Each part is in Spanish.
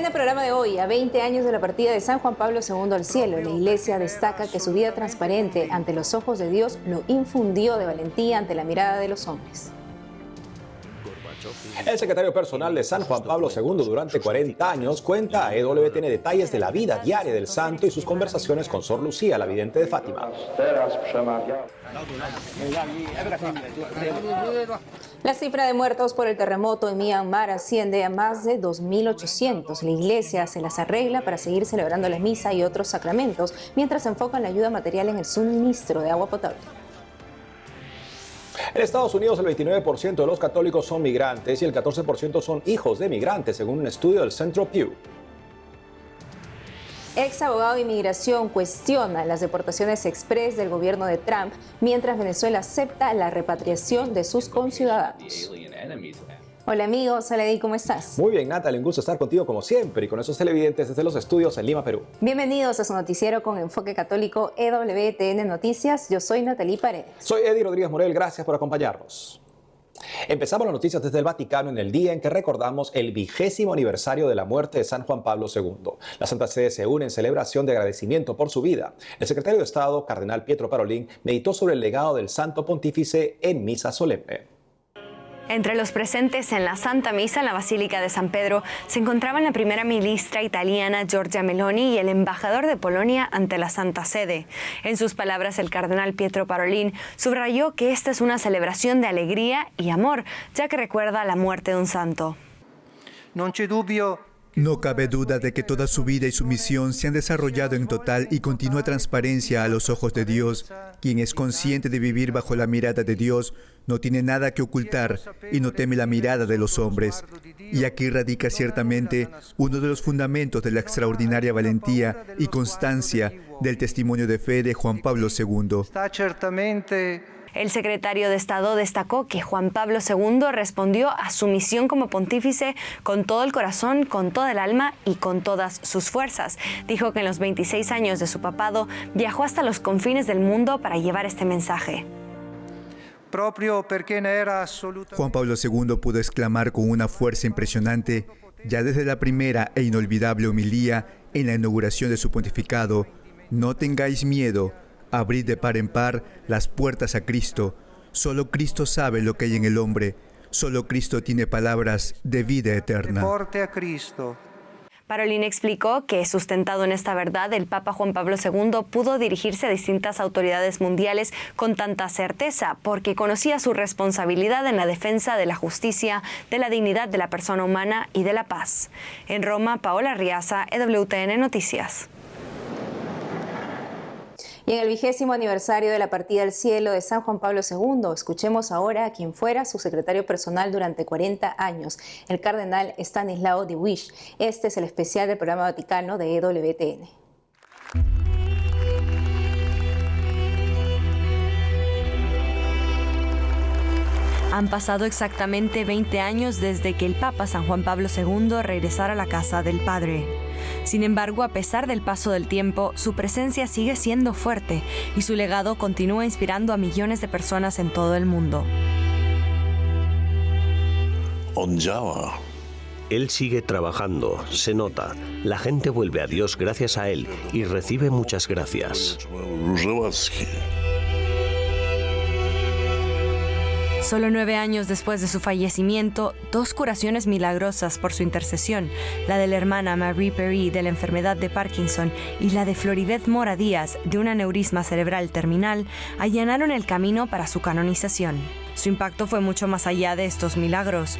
En el programa de hoy, a 20 años de la partida de San Juan Pablo II al cielo, la Iglesia destaca que su vida transparente ante los ojos de Dios lo infundió de valentía ante la mirada de los hombres. El secretario personal de San Juan Pablo II durante 40 años cuenta a EWTN detalles de la vida diaria del santo y sus conversaciones con Sor Lucía, la vidente de Fátima. La cifra de muertos por el terremoto en Myanmar asciende a más de 2.800. La iglesia se las arregla para seguir celebrando la misa y otros sacramentos, mientras se enfoca en la ayuda material en el suministro de agua potable. En Estados Unidos, el 29% de los católicos son migrantes y el 14% son hijos de migrantes, según un estudio del Centro Pew. Ex abogado de inmigración cuestiona las deportaciones express del gobierno de Trump, mientras Venezuela acepta la repatriación de sus conciudadanos. Hola amigos, hola Eddie, ¿cómo estás? Muy bien, Natalie, un gusto estar contigo como siempre y con esos televidentes desde los estudios en Lima, Perú. Bienvenidos a su noticiero con enfoque católico EWTN Noticias. Yo soy Natalie Paredes. Soy Eddie Rodríguez Morel, gracias por acompañarnos. Empezamos las noticias desde el Vaticano en el día en que recordamos el 20º aniversario de la muerte de San Juan Pablo II. La Santa Sede se une en celebración de agradecimiento por su vida. El secretario de Estado, Cardenal Pietro Parolin, meditó sobre el legado del Santo Pontífice en misa solemne. Entre los presentes en la Santa Misa en la Basílica de San Pedro se encontraban la primera ministra italiana Giorgia Meloni y el embajador de Polonia ante la Santa Sede. En sus palabras, el cardenal Pietro Parolin subrayó que esta es una celebración de alegría y amor, ya que recuerda la muerte de un santo. No cabe duda de que toda su vida y su misión se han desarrollado en total y continua transparencia a los ojos de Dios. Quien es consciente de vivir bajo la mirada de Dios no tiene nada que ocultar y no teme la mirada de los hombres. Y aquí radica ciertamente uno de los fundamentos de la extraordinaria valentía y constancia del testimonio de fe de Juan Pablo II. El secretario de Estado destacó que Juan Pablo II respondió a su misión como pontífice con todo el corazón, con toda el alma y con todas sus fuerzas. Dijo que en los 26 años de su papado viajó hasta los confines del mundo para llevar este mensaje. Juan Pablo II pudo exclamar con una fuerza impresionante, ya desde la primera e inolvidable homilía en la inauguración de su pontificado: «No tengáis miedo. Abrid de par en par las puertas a Cristo. Solo Cristo sabe lo que hay en el hombre. Solo Cristo tiene palabras de vida eterna». Parolin explicó que, sustentado en esta verdad, el Papa Juan Pablo II pudo dirigirse a distintas autoridades mundiales con tanta certeza, porque conocía su responsabilidad en la defensa de la justicia, de la dignidad de la persona humana y de la paz. En Roma, Paola Riaza, EWTN Noticias. Y en el 20º aniversario de la partida al cielo de San Juan Pablo II, escuchemos ahora a quien fuera su secretario personal durante 40 años, el cardenal Stanislao Dziwisz. Este es el especial del programa Vaticano de EWTN. Han pasado exactamente 20 años desde que el Papa San Juan Pablo II regresara a la casa del Padre. Sin embargo, a pesar del paso del tiempo, su presencia sigue siendo fuerte y su legado continúa inspirando a millones de personas en todo el mundo. Él sigue trabajando, se nota. La gente vuelve a Dios gracias a él y recibe muchas gracias. Solo 9 años después de su fallecimiento, 2 curaciones milagrosas por su intercesión, la de la hermana Marie Perry de la enfermedad de Parkinson y la de Floridez Mora Díaz de un aneurisma cerebral terminal, allanaron el camino para su canonización. Su impacto fue mucho más allá de estos milagros.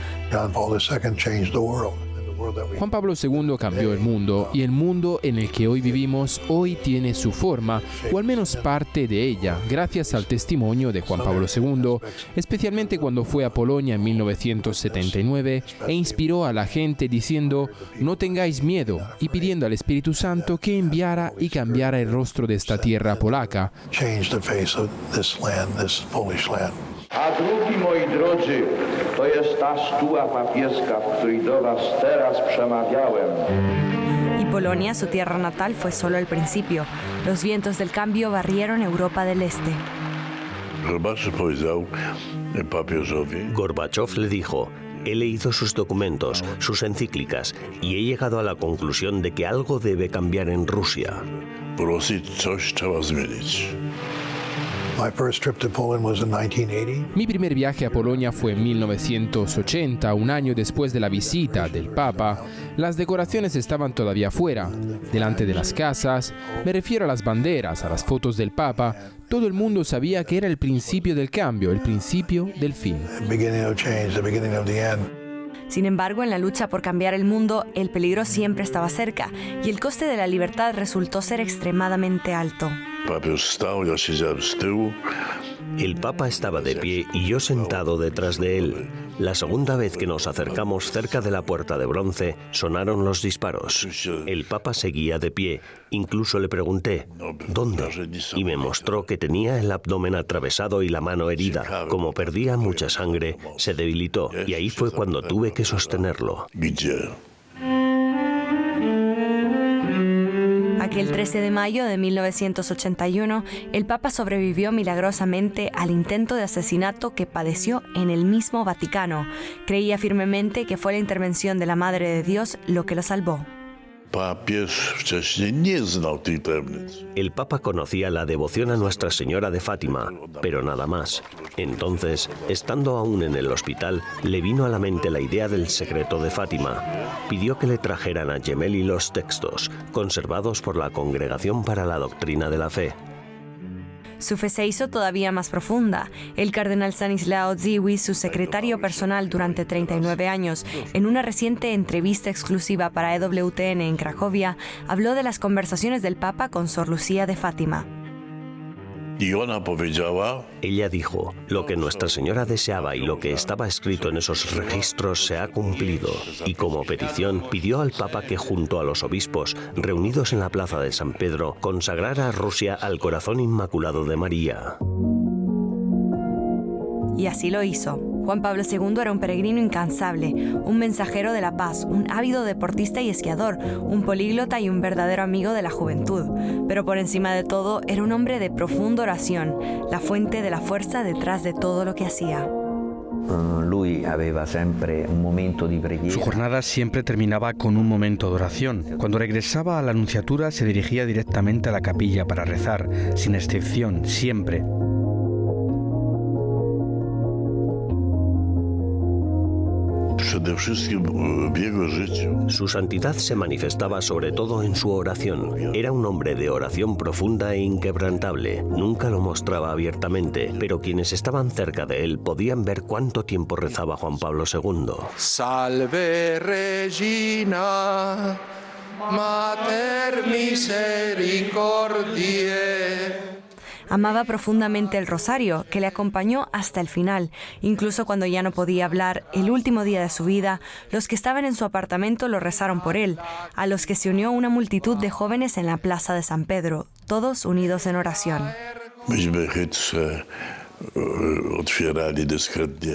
Juan Pablo II cambió el mundo y el mundo en el que hoy vivimos hoy tiene su forma, o al menos parte de ella, gracias al testimonio de Juan Pablo II, especialmente cuando fue a Polonia en 1979 e inspiró a la gente diciendo «No tengáis miedo» y pidiendo al Espíritu Santo que enviara y cambiara el rostro de esta tierra polaca. A drugi, moi drodzy, to jest ta stua papieska, w której do was teraz przemawiałem. Y Polonia, su tierra natal, fue solo el principio. Los vientos del cambio barrieron Europa del Este. Gorbachov le dijo, He leído sus documentos, sus encíclicas, y he llegado a la conclusión de que algo debe cambiar en Rusia. Mi primer viaje a Polonia fue en 1980, un año después de la visita del Papa. Las decoraciones estaban todavía fuera, delante de las casas. Me refiero a las banderas, a las fotos del Papa. Todo el mundo sabía que era el principio del cambio, el principio del fin. Sin embargo, en la lucha por cambiar el mundo, el peligro siempre estaba cerca y el coste de la libertad resultó ser extremadamente alto. El Papa estaba de pie y yo sentado detrás de él. La segunda vez que nos acercamos cerca de la puerta de bronce, sonaron los disparos. El Papa seguía de pie. Incluso le pregunté, ¿dónde? Y me mostró que tenía el abdomen atravesado y la mano herida. Como perdía mucha sangre, se debilitó y ahí fue cuando tuve que sostenerlo. Aquel 13 de mayo de 1981, el Papa sobrevivió milagrosamente al intento de asesinato que padeció en el mismo Vaticano. Creía firmemente que fue la intervención de la Madre de Dios lo que lo salvó. El Papa conocía la devoción a Nuestra Señora de Fátima, pero nada más. Entonces, estando aún en el hospital, le vino a la mente la idea del secreto de Fátima. Pidió que le trajeran a Gemelli los textos, conservados por la Congregación para la Doctrina de la Fe. Su fe se hizo todavía más profunda. El cardenal Stanislao Dziwisz, su secretario personal durante 39 años, en una reciente entrevista exclusiva para EWTN en Cracovia, habló de las conversaciones del Papa con Sor Lucía de Fátima. Ella dijo, lo que Nuestra Señora deseaba y lo que estaba escrito en esos registros se ha cumplido. Y como petición, pidió al Papa que junto a los obispos, reunidos en la plaza de San Pedro, consagrara a Rusia al corazón inmaculado de María. Y así lo hizo. Juan Pablo II era un peregrino incansable, un mensajero de la paz, un ávido deportista y esquiador, un políglota y un verdadero amigo de la juventud. Pero por encima de todo, era un hombre de profunda oración, la fuente de la fuerza detrás de todo lo que hacía. Su jornada siempre terminaba con un momento de oración. Cuando regresaba a la nunciatura se dirigía directamente a la capilla para rezar, sin excepción, siempre. Su santidad se manifestaba sobre todo en su oración. Era un hombre de oración profunda e inquebrantable. Nunca lo mostraba abiertamente, pero quienes estaban cerca de él podían ver cuánto tiempo rezaba Juan Pablo II. Salve Regina, Mater Misericordiae. Amaba profundamente el rosario, que le acompañó hasta el final. Incluso cuando ya no podía hablar, el último día de su vida, los que estaban en su apartamento lo rezaron por él, a los que se unió una multitud de jóvenes en la plaza de San Pedro, todos unidos en oración.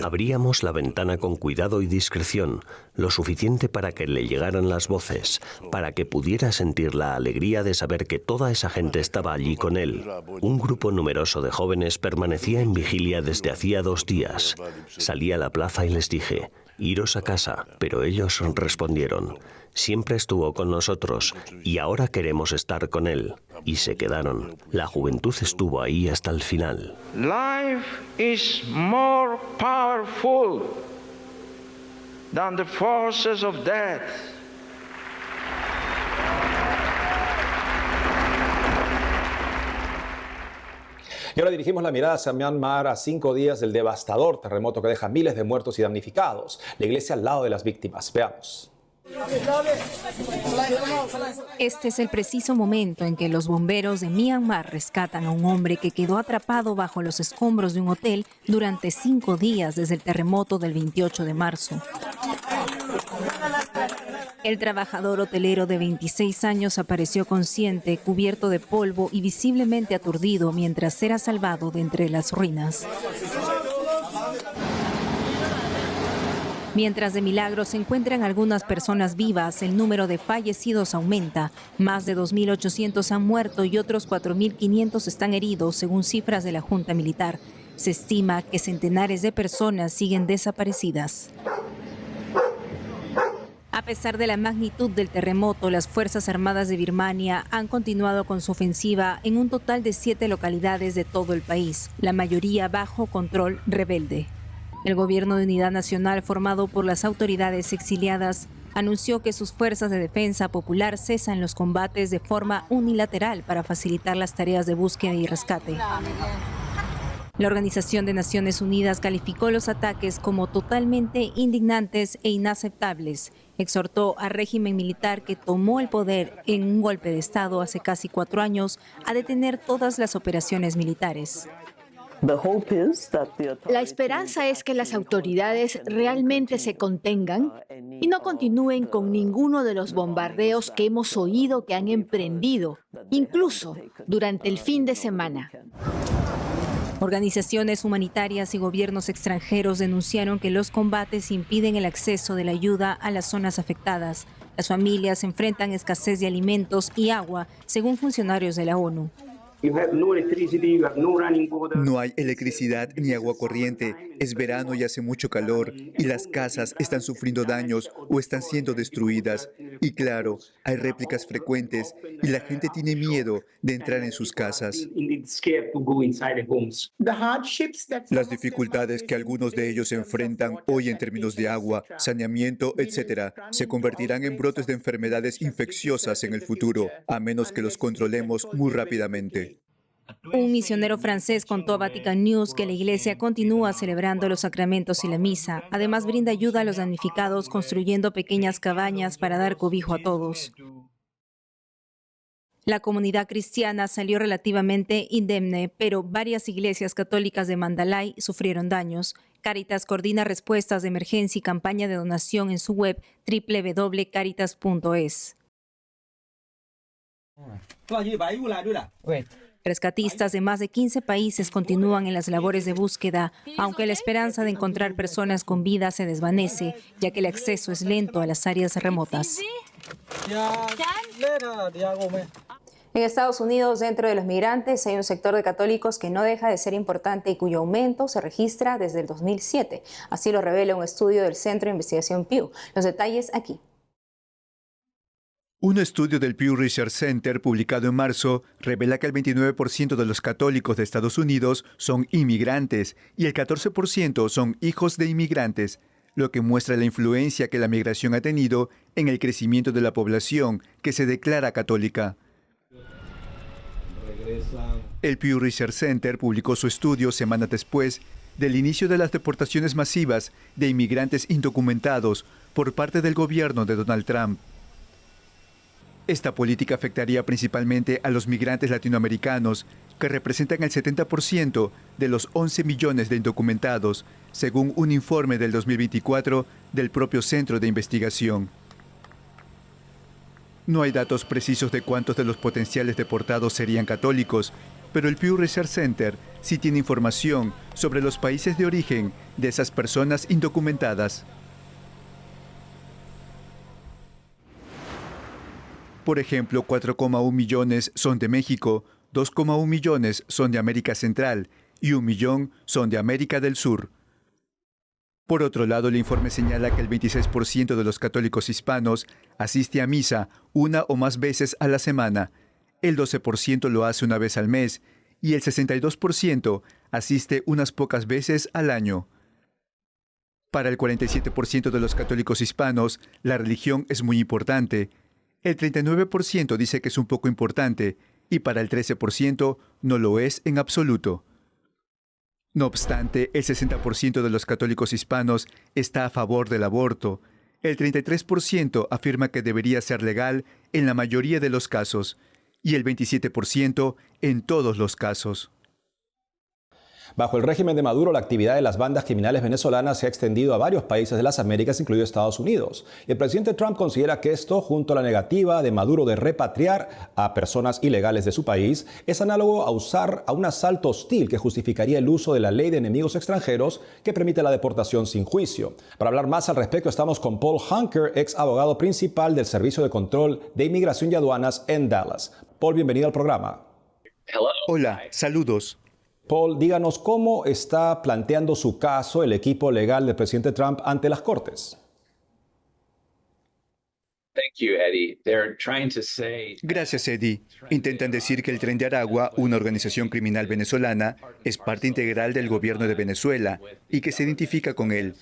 Abríamos la ventana con cuidado y discreción, lo suficiente para que le llegaran las voces, para que pudiera sentir la alegría de saber que toda esa gente estaba allí con él. Un grupo numeroso de jóvenes permanecía en vigilia desde hacía 2 días. Salí a la plaza y les dije, iros a casa, pero ellos respondieron, siempre estuvo con nosotros y ahora queremos estar con él. Y se quedaron. La juventud estuvo ahí hasta el final. Life is more powerful than the forces of death. Y ahora dirigimos la mirada hacia Myanmar a 5 días del devastador terremoto que deja miles de muertos y damnificados. La iglesia al lado de las víctimas. Veamos. Este es el preciso momento en que los bomberos de Myanmar rescatan a un hombre que quedó atrapado bajo los escombros de un hotel durante 5 días desde el terremoto del 28 de marzo. El trabajador hotelero de 26 años apareció consciente, cubierto de polvo y visiblemente aturdido mientras era salvado de entre las ruinas. Mientras de milagro se encuentran algunas personas vivas, el número de fallecidos aumenta. Más de 2.800 han muerto y otros 4.500 están heridos, según cifras de la Junta Militar. Se estima que centenares de personas siguen desaparecidas. A pesar de la magnitud del terremoto, las Fuerzas Armadas de Birmania han continuado con su ofensiva en un total de 7 localidades de todo el país, la mayoría bajo control rebelde. El Gobierno de Unidad Nacional, formado por las autoridades exiliadas, anunció que sus fuerzas de defensa popular cesan los combates de forma unilateral para facilitar las tareas de búsqueda y rescate. La Organización de Naciones Unidas calificó los ataques como totalmente indignantes e inaceptables. Exhortó al régimen militar que tomó el poder en un golpe de Estado hace casi 4 años a detener todas las operaciones militares. La esperanza es que las autoridades realmente se contengan y no continúen con ninguno de los bombardeos que hemos oído que han emprendido, incluso durante el fin de semana. Organizaciones humanitarias y gobiernos extranjeros denunciaron que los combates impiden el acceso de la ayuda a las zonas afectadas. Las familias enfrentan escasez de alimentos y agua, según funcionarios de la ONU. No hay electricidad ni agua corriente, es verano y hace mucho calor, y las casas están sufriendo daños o están siendo destruidas. Y claro, hay réplicas frecuentes y la gente tiene miedo de entrar en sus casas. Las dificultades que algunos de ellos enfrentan hoy en términos de agua, saneamiento, etc., se convertirán en brotes de enfermedades infecciosas en el futuro, a menos que los controlemos muy rápidamente. Un misionero francés contó a Vatican News que la iglesia continúa celebrando los sacramentos y la misa. Además, brinda ayuda a los damnificados construyendo pequeñas cabañas para dar cobijo a todos. La comunidad cristiana salió relativamente indemne, pero varias iglesias católicas de Mandalay sufrieron daños. Cáritas coordina respuestas de emergencia y campaña de donación en su web www.caritas.es. Rescatistas de más de 15 países continúan en las labores de búsqueda, aunque la esperanza de encontrar personas con vida se desvanece, ya que el acceso es lento a las áreas remotas. En Estados Unidos, dentro de los migrantes, hay un sector de católicos que no deja de ser importante y cuyo aumento se registra desde el 2007. Así lo revela un estudio del Centro de Investigación Pew. Los detalles aquí. Un estudio del Pew Research Center publicado en marzo revela que el 29% de los católicos de Estados Unidos son inmigrantes y el 14% son hijos de inmigrantes, lo que muestra la influencia que la migración ha tenido en el crecimiento de la población que se declara católica. El Pew Research Center publicó su estudio semanas después del inicio de las deportaciones masivas de inmigrantes indocumentados por parte del gobierno de Donald Trump. Esta política afectaría principalmente a los migrantes latinoamericanos, que representan el 70% de los 11 millones de indocumentados, según un informe del 2024 del propio Centro de Investigación. No hay datos precisos de cuántos de los potenciales deportados serían católicos, pero el Pew Research Center sí tiene información sobre los países de origen de esas personas indocumentadas. Por ejemplo, 4,1 millones son de México, 2,1 millones son de América Central y 1 millón son de América del Sur. Por otro lado, el informe señala que el 26% de los católicos hispanos asiste a misa una o más veces a la semana, el 12% lo hace una vez al mes y el 62% asiste unas pocas veces al año. Para el 47% de los católicos hispanos, la religión es muy importante. El 39% dice que es un poco importante y para el 13% no lo es en absoluto. No obstante, el 60% de los católicos hispanos está a favor del aborto. El 33% afirma que debería ser legal en la mayoría de los casos y el 27% en todos los casos. Bajo el régimen de Maduro, la actividad de las bandas criminales venezolanas se ha extendido a varios países de las Américas, incluido Estados Unidos. El presidente Trump considera que esto, junto a la negativa de Maduro de repatriar a personas ilegales de su país, es análogo a un asalto hostil que justificaría el uso de la ley de enemigos extranjeros que permite la deportación sin juicio. Para hablar más al respecto, estamos con Paul Hunker, ex abogado principal del Servicio de Control de Inmigración y Aduanas en Dallas. Paul, bienvenido al programa. Hola, saludos. Paul, díganos cómo está planteando su caso el equipo legal del presidente Trump ante las Cortes. Gracias, Eddie. Intentan decir que el Tren de Aragua, una organización criminal venezolana, es parte integral del gobierno de Venezuela y que se identifica con él,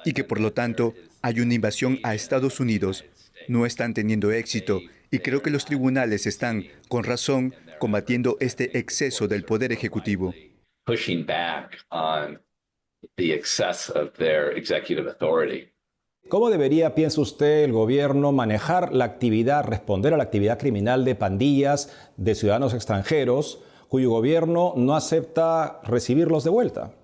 y que por lo tanto hay una invasión a Estados Unidos. No están teniendo éxito y creo que los tribunales están, con razón, combatiendo este exceso del Poder Ejecutivo. ¿Cómo debería, piensa usted, el gobierno manejar la actividad, responder a la actividad criminal de pandillas de ciudadanos extranjeros cuyo gobierno no acepta recibirlos de vuelta?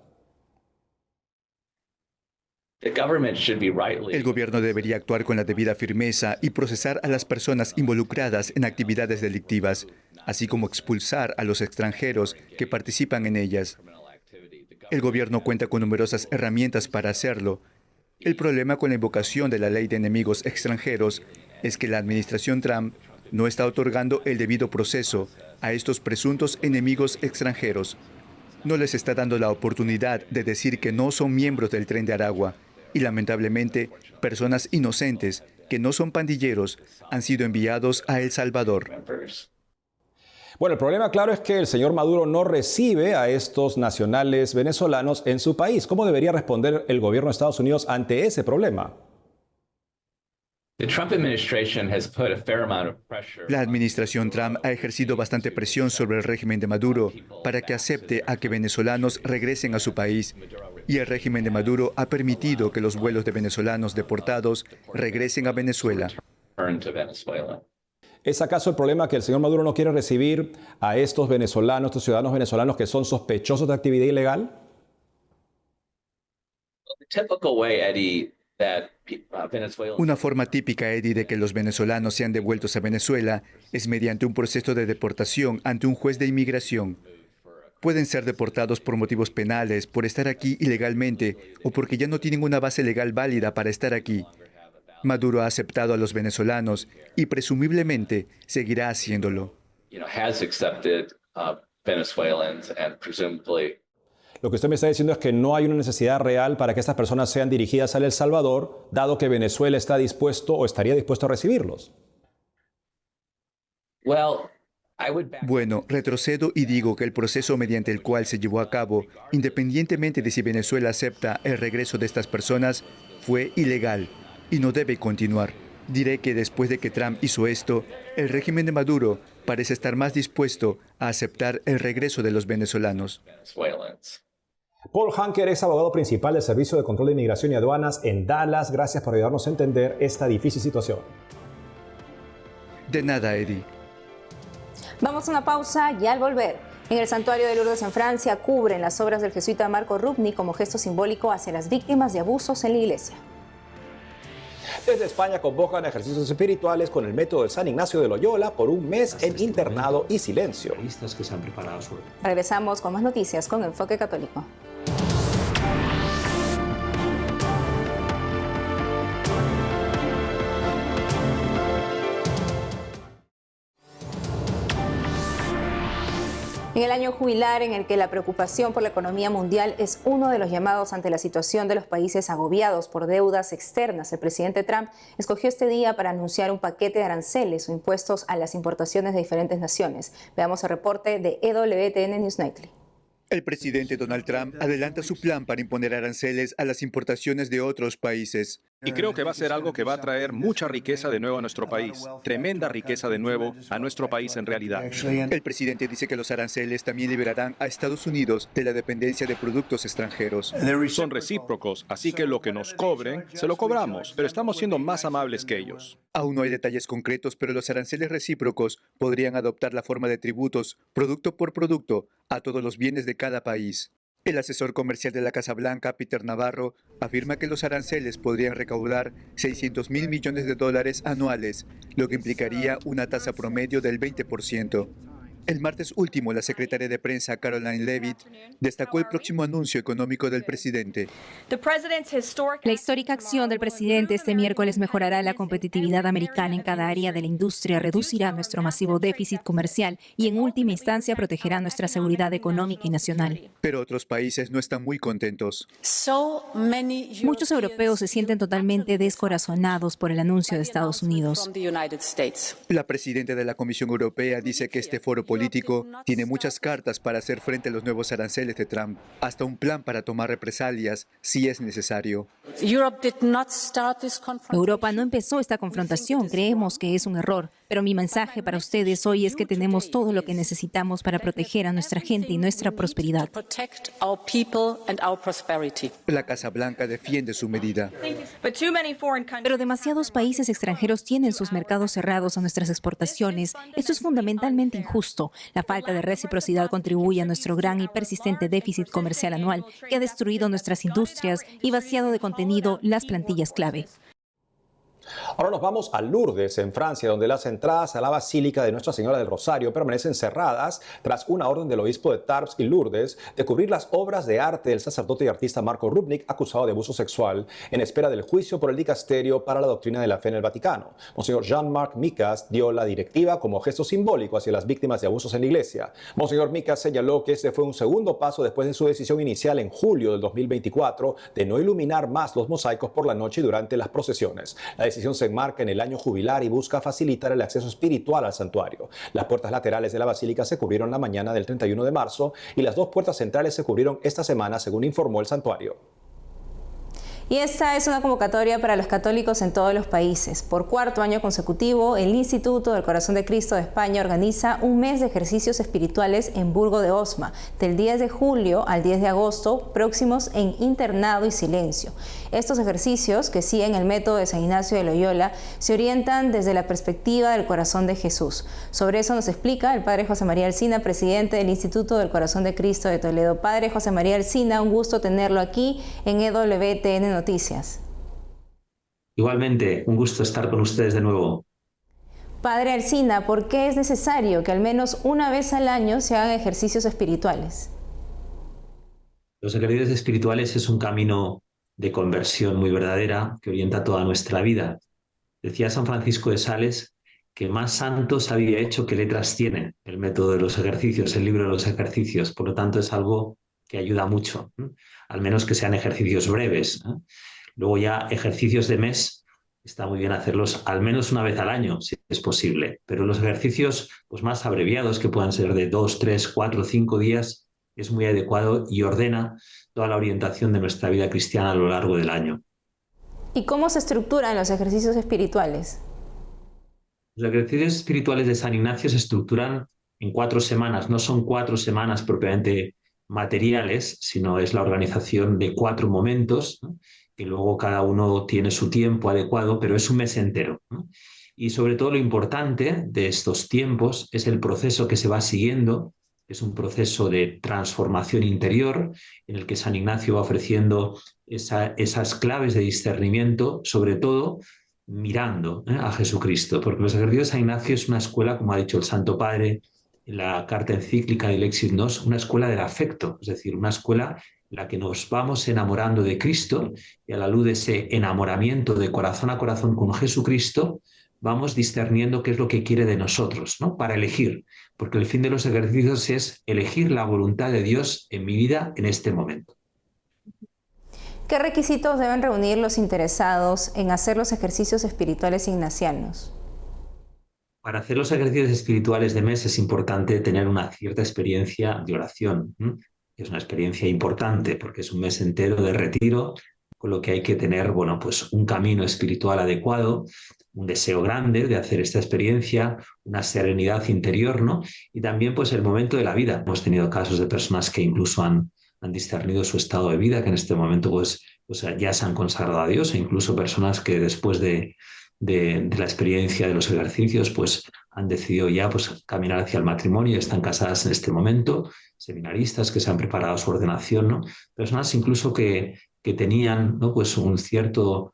El gobierno debería actuar con la debida firmeza y procesar a las personas involucradas en actividades delictivas, así como expulsar a los extranjeros que participan en ellas. El gobierno cuenta con numerosas herramientas para hacerlo. El problema con la invocación de la ley de enemigos extranjeros es que la administración Trump no está otorgando el debido proceso a estos presuntos enemigos extranjeros. No les está dando la oportunidad de decir que no son miembros del Tren de Aragua y, lamentablemente, personas inocentes que no son pandilleros han sido enviados a El Salvador. Bueno, el problema, claro, es que el señor Maduro no recibe a estos nacionales venezolanos en su país. ¿Cómo debería responder el gobierno de Estados Unidos ante ese problema? La administración Trump ha ejercido bastante presión sobre el régimen de Maduro para que acepte a que venezolanos regresen a su país. Y el régimen de Maduro ha permitido que los vuelos de venezolanos deportados regresen a Venezuela. ¿Es acaso el problema que el señor Maduro no quiere recibir a estos venezolanos, estos ciudadanos venezolanos que son sospechosos de actividad ilegal? Una forma típica, Eddie, de que los venezolanos sean devueltos a Venezuela es mediante un proceso de deportación ante un juez de inmigración. Pueden ser deportados por motivos penales, por estar aquí ilegalmente o porque ya no tienen una base legal válida para estar aquí. Maduro ha aceptado a los venezolanos y presumiblemente seguirá haciéndolo. Lo que usted me está diciendo es que no hay una necesidad real para que estas personas sean dirigidas a El Salvador, dado que Venezuela está dispuesto o estaría dispuesto a recibirlos. Bueno, retrocedo y digo que el proceso mediante el cual se llevó a cabo, independientemente de si Venezuela acepta el regreso de estas personas, fue ilegal y no debe continuar. Diré que después de que Trump hizo esto, el régimen de Maduro parece estar más dispuesto a aceptar el regreso de los venezolanos. Paul Hanker es abogado principal del Servicio de Control de Inmigración y Aduanas en Dallas. Gracias por ayudarnos a entender esta difícil situación. De nada, Eddie. Vamos a una pausa y al volver. En el Santuario de Lourdes en Francia cubren las obras del jesuita Marco Rubni como gesto simbólico hacia las víctimas de abusos en la iglesia. Desde España convocan ejercicios espirituales con el método de San Ignacio de Loyola por un mes en internado y silencio. Regresamos con más noticias con Enfoque Católico. En el año jubilar en el que la preocupación por la economía mundial es uno de los llamados ante la situación de los países agobiados por deudas externas, el presidente Trump escogió este día para anunciar un paquete de aranceles o impuestos a las importaciones de diferentes naciones. Veamos el reporte de EWTN News Nightly. El presidente Donald Trump adelanta su plan para imponer aranceles a las importaciones de otros países. Y creo que va a ser algo que va a traer mucha riqueza de nuevo a nuestro país, tremenda riqueza de nuevo a nuestro país en realidad. El presidente dice que los aranceles también liberarán a Estados Unidos de la dependencia de productos extranjeros. Son recíprocos, así que lo que nos cobren, se lo cobramos, pero estamos siendo más amables que ellos. Aún no hay detalles concretos, pero los aranceles recíprocos podrían adoptar la forma de tributos, producto por producto, a todos los bienes de cada país. El asesor comercial de la Casa Blanca, Peter Navarro, afirma que los aranceles podrían recaudar $600.000 millones anuales, lo que implicaría una tasa promedio del 20%. El martes último, la secretaria de prensa Caroline Leavitt destacó el próximo anuncio económico del presidente. La histórica acción del presidente este miércoles mejorará la competitividad americana en cada área de la industria, reducirá nuestro masivo déficit comercial y en última instancia protegerá nuestra seguridad económica y nacional. Pero otros países no están muy contentos. Muchos europeos se sienten totalmente descorazonados por el anuncio de Estados Unidos. La presidenta de la Comisión Europea dice que este foro político tiene muchas cartas para hacer frente a los nuevos aranceles de Trump, hasta un plan para tomar represalias si es necesario. Europa no empezó esta confrontación, creemos que es un error, pero mi mensaje para ustedes hoy es que tenemos todo lo que necesitamos para proteger a nuestra gente y nuestra prosperidad. La Casa Blanca defiende su medida. Pero demasiados países extranjeros tienen sus mercados cerrados a nuestras exportaciones. Esto es fundamentalmente injusto. La falta de reciprocidad contribuye a nuestro gran y persistente déficit comercial anual que ha destruido nuestras industrias y vaciado de contenido las plantillas clave. Ahora nos vamos a Lourdes, en Francia, donde las entradas a la Basílica de Nuestra Señora del Rosario permanecen cerradas tras una orden del obispo de Tarbes y Lourdes de cubrir las obras de arte del sacerdote y artista Marco Rubnik, acusado de abuso sexual, en espera del juicio por el dicasterio para la doctrina de la fe en el Vaticano. Monseñor Jean-Marc Micas dio la directiva como gesto simbólico hacia las víctimas de abusos en la Iglesia. Monseñor Micas señaló que este fue un segundo paso después de su decisión inicial en julio del 2024 de no iluminar más los mosaicos por la noche durante las procesiones. La decisión se enmarca en el año jubilar y busca facilitar el acceso espiritual al santuario. Las puertas laterales de la basílica se cubrieron la mañana del 31 de marzo y las dos puertas centrales se cubrieron esta semana, según informó el santuario. Y esta es una convocatoria para los católicos en todos los países. Por cuarto año consecutivo, el Instituto del Corazón de Cristo de España organiza un mes de ejercicios espirituales en Burgo de Osma, del 10 de julio al 10 de agosto, próximos en internado y silencio. Estos ejercicios, que siguen el método de San Ignacio de Loyola, se orientan desde la perspectiva del corazón de Jesús. Sobre eso nos explica el Padre José María Alsina, presidente del Instituto del Corazón de Cristo de Toledo. Padre José María Alsina, un gusto tenerlo aquí en EWTN Noticias. Igualmente, un gusto estar con ustedes de nuevo. Padre Alsina, ¿por qué es necesario que al menos una vez al año se hagan ejercicios espirituales? Los ejercicios espirituales es un camino de conversión muy verdadera que orienta toda nuestra vida. Decía San Francisco de Sales que más santos había hecho que letras tiene el método de los ejercicios, el libro de los ejercicios. Por lo tanto, es algo que ayuda mucho, al menos que sean ejercicios breves. Luego ya ejercicios de mes, está muy bien hacerlos al menos una vez al año, si es posible. Pero los ejercicios pues, más abreviados, que puedan ser de 2, 3, 4, 5 días, es muy adecuado y ordena toda la orientación de nuestra vida cristiana a lo largo del año. ¿Y cómo se estructuran los ejercicios espirituales? Los ejercicios espirituales de San Ignacio se estructuran en 4 semanas. No son 4 semanas propiamente materiales, sino es la organización de 4 momentos, ¿no? Que luego cada uno tiene su tiempo adecuado, pero es un mes entero, ¿no? Y sobre todo lo importante de estos tiempos es el proceso que se va siguiendo. Es un proceso de transformación interior en el que San Ignacio va ofreciendo esas claves de discernimiento, sobre todo mirando a Jesucristo, porque los ejercicios de San Ignacio es una escuela, como ha dicho el Santo Padre en la carta encíclica del Lexit Nos, una escuela del afecto, es decir, una escuela en la que nos vamos enamorando de Cristo y a la luz de ese enamoramiento de corazón a corazón con Jesucristo, vamos discerniendo qué es lo que quiere de nosotros, ¿no? Para elegir, porque el fin de los ejercicios es elegir la voluntad de Dios en mi vida en este momento. ¿Qué requisitos deben reunir los interesados en hacer los ejercicios espirituales ignacianos? Para hacer los ejercicios espirituales de mes es importante tener una cierta experiencia de oración. Es una experiencia importante porque es un mes entero de retiro, con lo que hay que tener, bueno, pues un camino espiritual adecuado, un deseo grande de hacer esta experiencia, una serenidad interior, ¿no? Y también pues el momento de la vida. Hemos tenido casos de personas que incluso han discernido su estado de vida, que en este momento pues ya se han consagrado a Dios, e incluso personas que después de la experiencia de los ejercicios pues han decidido ya pues caminar hacia el matrimonio y están casadas en este momento, seminaristas que se han preparado su ordenación, ¿no? Personas incluso que tenían, ¿no? Pues una cierta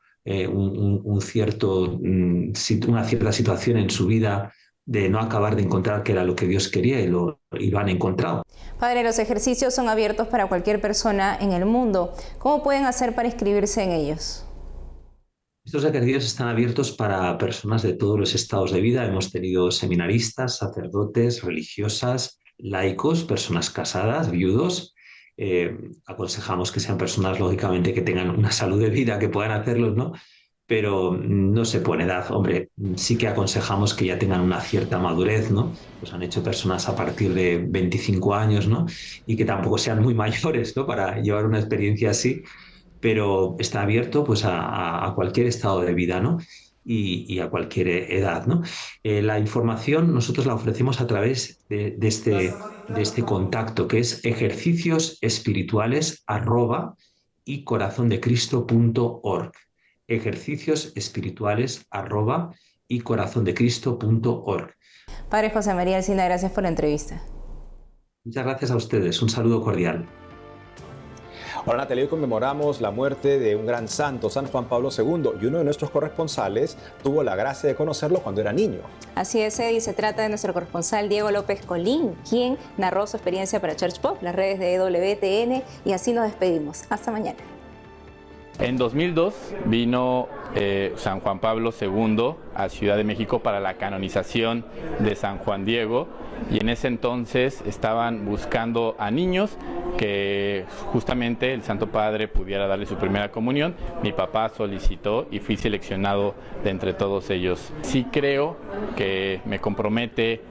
situación en su vida de no acabar de encontrar qué era lo que Dios quería y lo han encontrado. Padre, los ejercicios son abiertos para cualquier persona en el mundo. ¿Cómo pueden hacer para inscribirse en ellos? Estos ejercicios están abiertos para personas de todos los estados de vida. Hemos tenido seminaristas, sacerdotes, religiosas, laicos, personas casadas, viudos. Aconsejamos que sean personas, lógicamente, que tengan una salud de vida, que puedan hacerlos, ¿no? Pero no se pone edad. Hombre, sí que aconsejamos que ya tengan una cierta madurez, ¿no? Pues han hecho personas a partir de 25 años, ¿no? Y que tampoco sean muy mayores, ¿no? Para llevar una experiencia así, pero está abierto pues a cualquier estado de vida, ¿no? Y a cualquier edad, ¿no? La información nosotros la ofrecemos a través de este contacto, que es ejerciciosespirituales@icorazondecristo.org. ejerciciosespirituales@icorazondecristo.org. Padre José María Alsina, gracias por la entrevista. Muchas gracias a ustedes. Un saludo cordial. Ahora, Natalia, hoy conmemoramos la muerte de un gran santo, San Juan Pablo II, y uno de nuestros corresponsales tuvo la gracia de conocerlo cuando era niño. Así es, Eddie, se trata de nuestro corresponsal Diego López Colín, quien narró su experiencia para Church Pop, las redes de EWTN, y así nos despedimos. Hasta mañana. En 2002 vino San Juan Pablo II a Ciudad de México para la canonización de San Juan Diego, y en ese entonces estaban buscando a niños que justamente el Santo Padre pudiera darle su primera comunión. Mi papá solicitó y fui seleccionado de entre todos ellos. Sí creo que me compromete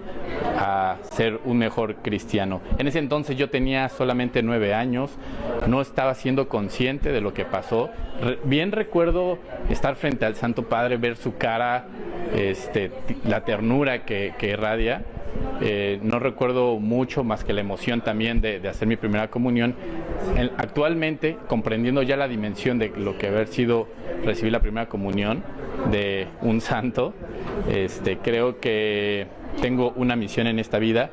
a ser un mejor cristiano. En ese entonces yo tenía solamente 9 años, no estaba siendo consciente de lo que pasó. Bien recuerdo estar frente al Santo Padre, ver su cara, la ternura que irradia. No recuerdo mucho más que la emoción también de hacer mi primera comunión. Actualmente, comprendiendo ya la dimensión de lo que haber sido recibir la primera comunión de un santo, creo que tengo una misión en esta vida